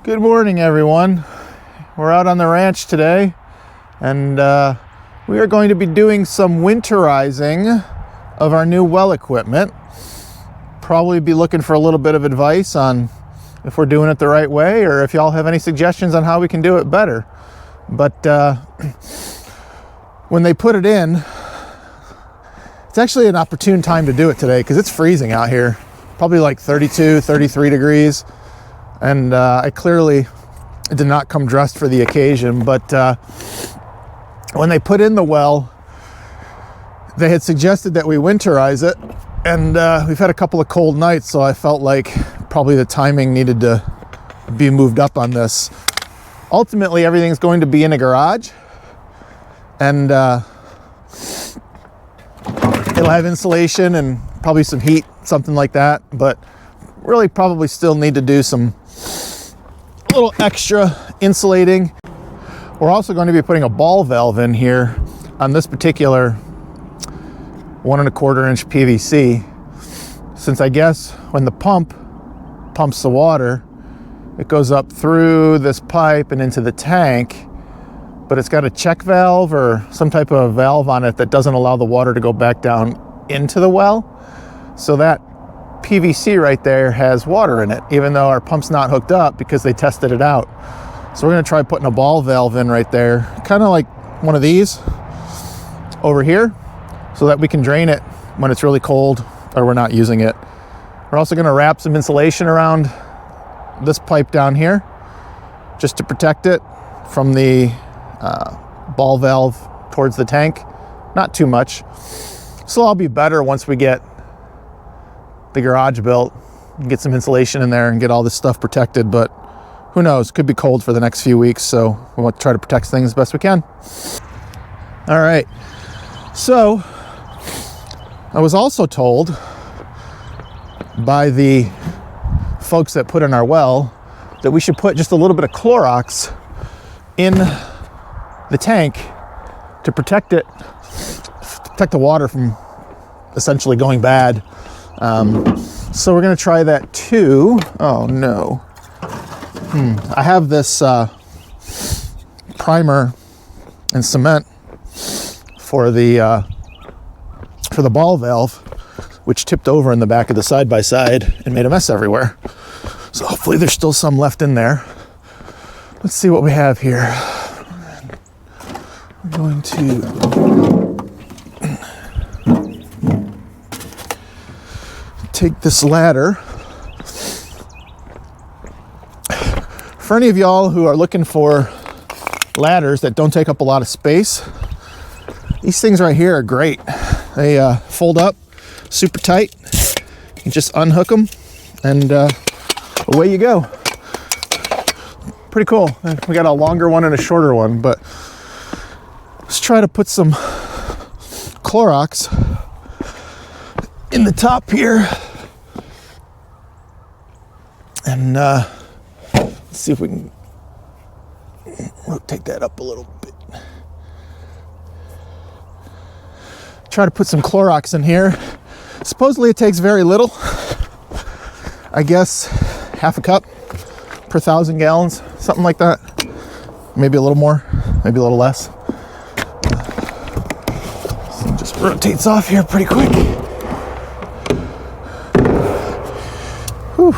Good morning, everyone. We're out on the ranch today, and we are going to be doing some winterizing of our new well equipment. Probably be looking for a little bit of advice on if we're doing it the right way, or if y'all have any suggestions on how we can do it better. But when they put it in, it's actually an opportune time to do it today because it's freezing out here, probably like 32, 33 degrees. And I clearly did not come dressed for the occasion, but when they put in the well, they had suggested that we winterize it, and we've had a couple of cold nights, so I felt like probably the timing needed to be moved up on this. Ultimately, everything's going to be in a garage, and it'll have insulation and probably some heat, something like that, but really probably still need to do some little extra insulating. We're also going to be putting a ball valve in here on this particular 1 1/4 inch PVC, since I guess when the pump pumps the water, it goes up through this pipe and into the tank, but it's got a check valve or some type of valve on it that doesn't allow the water to go back down into the well. So that PVC right there has water in it, even though our pump's not hooked up because they tested it out. So we're going to try putting a ball valve in right there, kind of like one of these over here, so that we can drain it when it's really cold or we're not using it. We're also going to wrap some insulation around this pipe down here just to protect it from the ball valve towards the tank. Not too much. So I'll be better once we get the garage built and get some insulation in there and get all this stuff protected, but who knows, could be cold for the next few weeks, so we want to try to protect things as best we can. All right, so I was also told by the folks that put in our well that we should put just a little bit of Clorox in the tank to protect it, protect the water from essentially going bad. So we're going to try that too. Oh no. I have this primer and cement for the ball valve, which tipped over in the back of the side-by-side and made a mess everywhere. So hopefully there's still some left in there. Let's see what we have here. We're going to take this ladder. For any of y'all who are looking for ladders that don't take up a lot of space, these things right here are great. They fold up super tight. You just unhook them and away you go. Pretty cool. We got a longer one and a shorter one, but let's try to put some Clorox in the top here, and let's see if we can rotate that up a little bit. Try to put some Clorox in here. Supposedly it takes very little. I guess half a cup per 1,000 gallons, something like that. Maybe a little more, maybe a little less. So it just rotates off here pretty quick. Whew.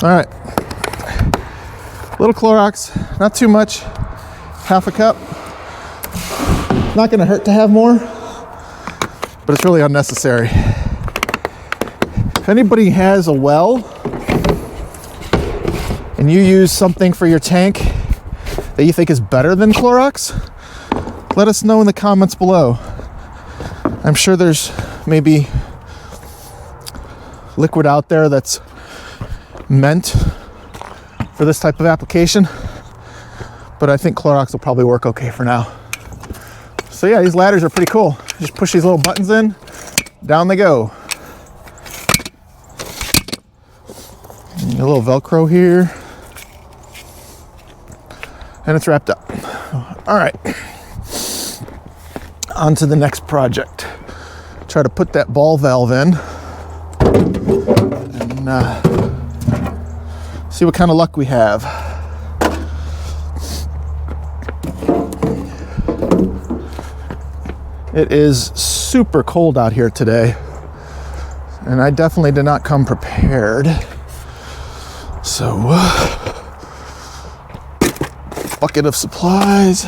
All right, little Clorox, not too much, half a cup. Not gonna hurt to have more, but it's really unnecessary. If anybody has a well and you use something for your tank that you think is better than Clorox, let us know in the comments below. I'm sure there's maybe liquid out there that's meant for this type of application, but I think Clorox will probably work okay for now. So yeah, these ladders are pretty cool. Just push these little buttons in, down they go. A little Velcro here, and it's wrapped up. All right, on to the next project. Try to put that ball valve in and see what kind of luck we have. It is super cold out here today, and I definitely did not come prepared. So, bucket of supplies.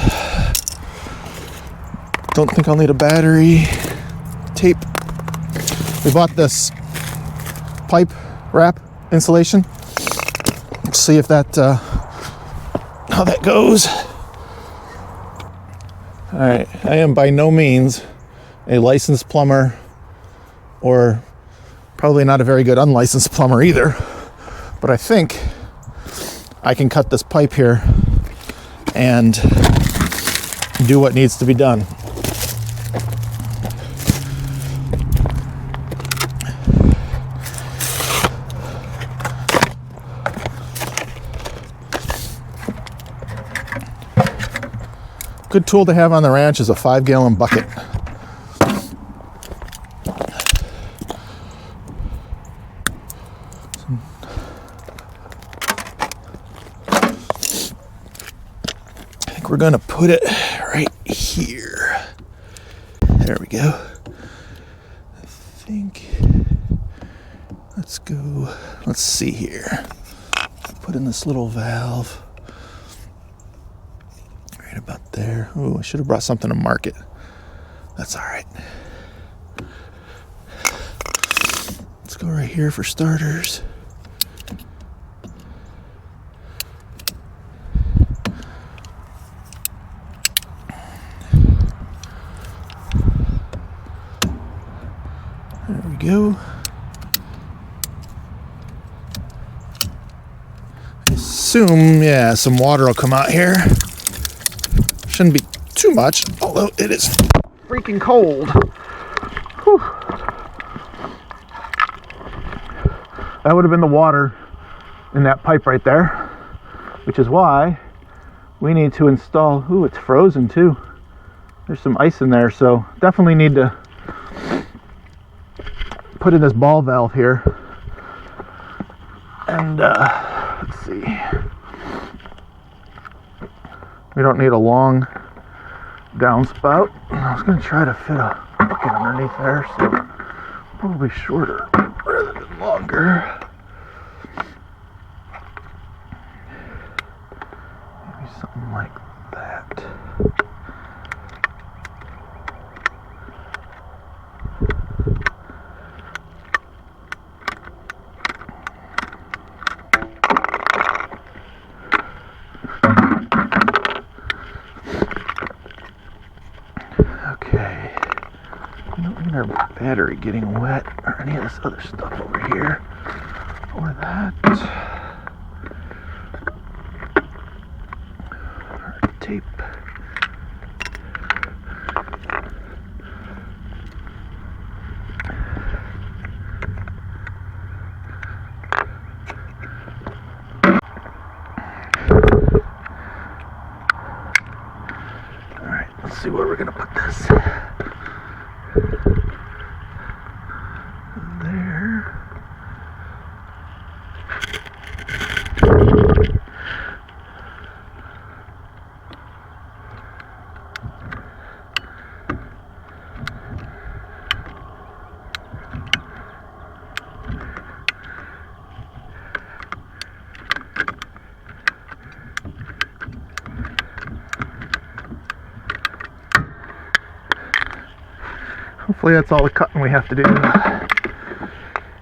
Don't think I'll need a battery. Tape. We bought this pipe wrap insulation. Let's see if that, how that goes. All right, I am by no means a licensed plumber, or probably not a very good unlicensed plumber either, but I think I can cut this pipe here and do what needs to be done. Good tool to have on the ranch is a 5-gallon bucket. I think we're going to put it right here. There we go. I think, let's go, let's see here. Put in this little valve. About there. Oh, I should have brought something to mark it. That's all right. Let's go right here for starters. There we go. I assume, yeah, some water will come out here. Shouldn't be too much, although it is freaking cold. Whew. That would have been the water in that pipe right there, which is why we need to install, ooh, it's frozen too. There's some ice in there, so definitely need to put in this ball valve here. And let's see. We don't need a long downspout. I was going to try to fit a bucket underneath there, so probably shorter rather than longer. Maybe something like that. Our battery getting wet or any of this other stuff over here or that. Our tape. All right, let's see where we're gonna put this. Hopefully that's all the cutting we have to do.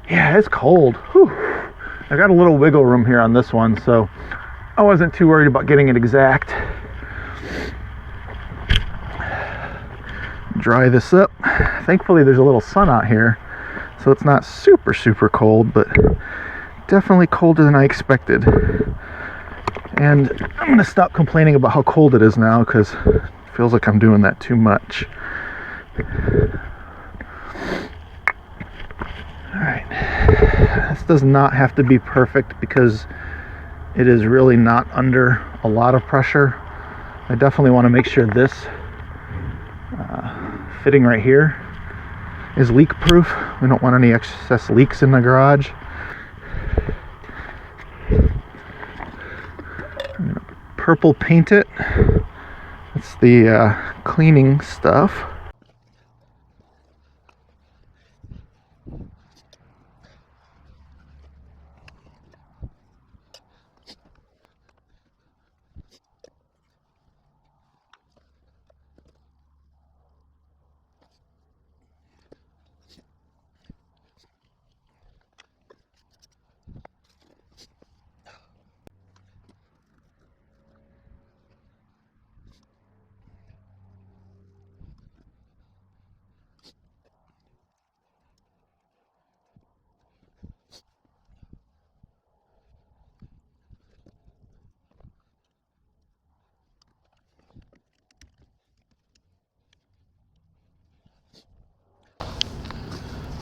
Yeah, it's cold. Whew. I got a little wiggle room here on this one, so I wasn't too worried about getting it exact. Dry this up. Thankfully there's a little sun out here, so it's not super cold, but definitely colder than I expected. And I'm gonna stop complaining about how cold it is now, because it feels like I'm doing that too much. Alright, this does not have to be perfect because it is really not under a lot of pressure. I definitely want to make sure this fitting right here is leak proof. We don't want any excess leaks in the garage. I'm gonna purple paint it. It's the cleaning stuff.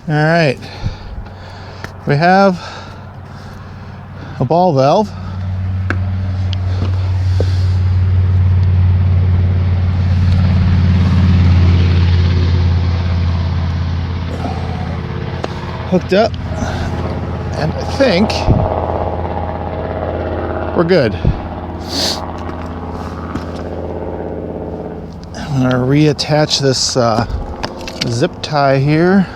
All right, we have a ball valve. Hooked up, and I think we're good. I'm gonna reattach this zip tie here.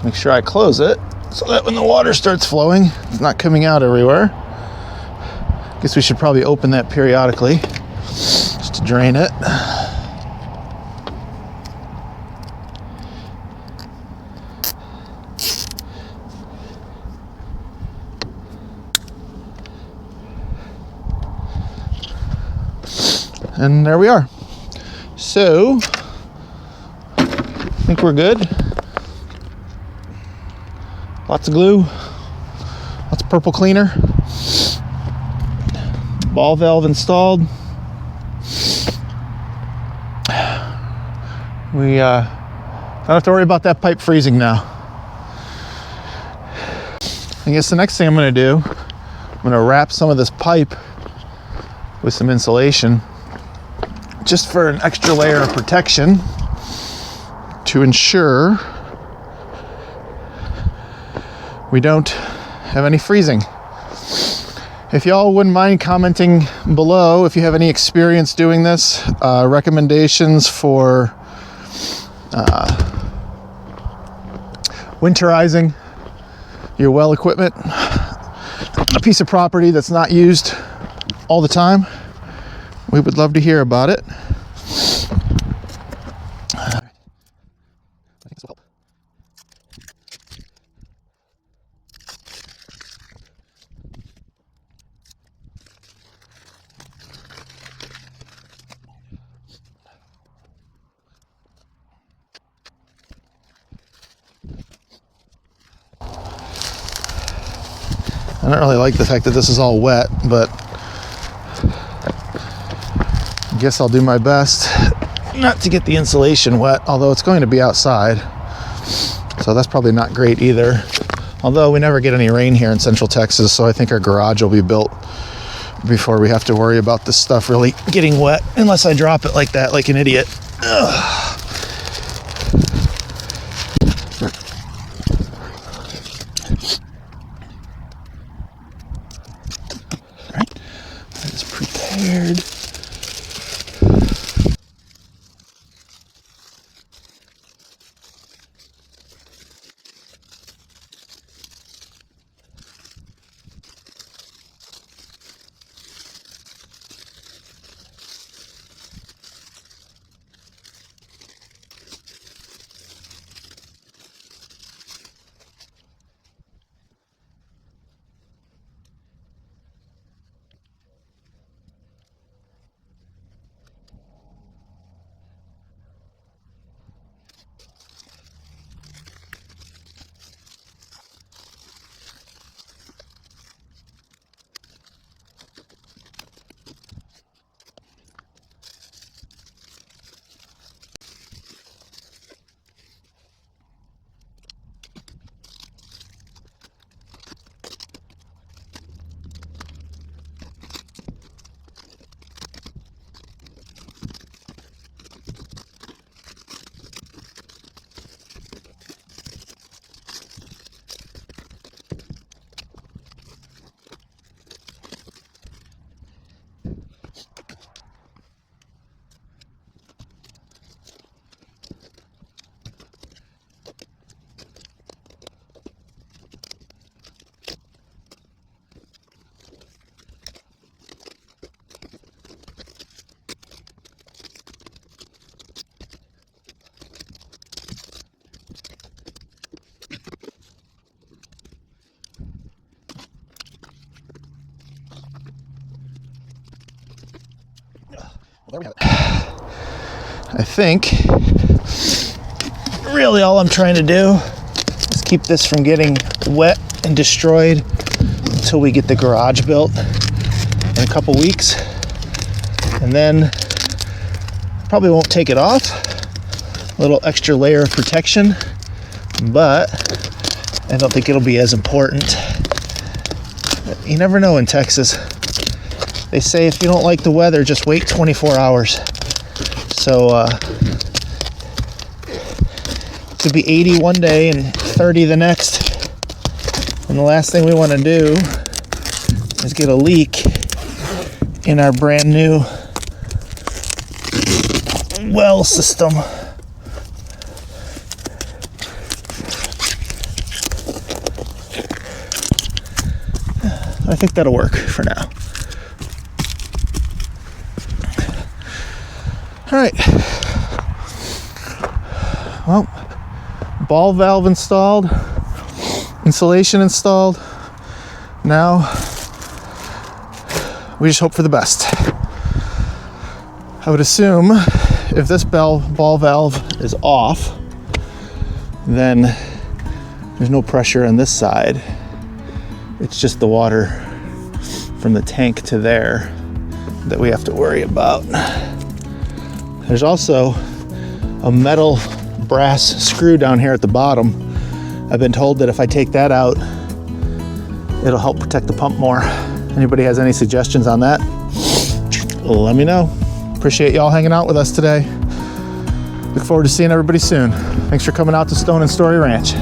Make sure I close it so that when the water starts flowing, it's not coming out everywhere. Guess we should probably open that periodically just to drain it. And there we are. So, I think we're good. Lots of glue, lots of purple cleaner, ball valve installed. We don't have to worry about that pipe freezing now. I guess the next thing I'm going to do, I'm going to wrap some of this pipe with some insulation just for an extra layer of protection to ensure we don't have any freezing. If y'all wouldn't mind commenting below if you have any experience doing this, recommendations for winterizing your well equipment, a piece of property that's not used all the time, we would love to hear about it. I think this will help. I don't really like the fact that this is all wet, but I guess I'll do my best not to get the insulation wet, although it's going to be outside, so that's probably not great either. Although we never get any rain here in Central Texas, so I think our garage will be built before we have to worry about this stuff really getting wet, unless I drop it like that, like an idiot. Ugh. Prepared. There we have it. I think really all I'm trying to do is keep this from getting wet and destroyed until we get the garage built in a couple weeks. And then probably won't take it off. A little extra layer of protection, but I don't think it'll be as important. You never know in Texas. They say if you don't like the weather, just wait 24 hours. So it could be 80 one day and 30 the next. And the last thing we want to do is get a leak in our brand new well system. I think that'll work for now. All right. Well, ball valve installed, insulation installed. Now we just hope for the best. I would assume if this ball valve is off, then there's no pressure on this side. It's just the water from the tank to there that we have to worry about. There's also a metal brass screw down here at the bottom. I've been told that if I take that out, it'll help protect the pump more. Anybody has any suggestions on that? Let me know. Appreciate y'all hanging out with us today. Look forward to seeing everybody soon. Thanks for coming out to Stone and Story Ranch.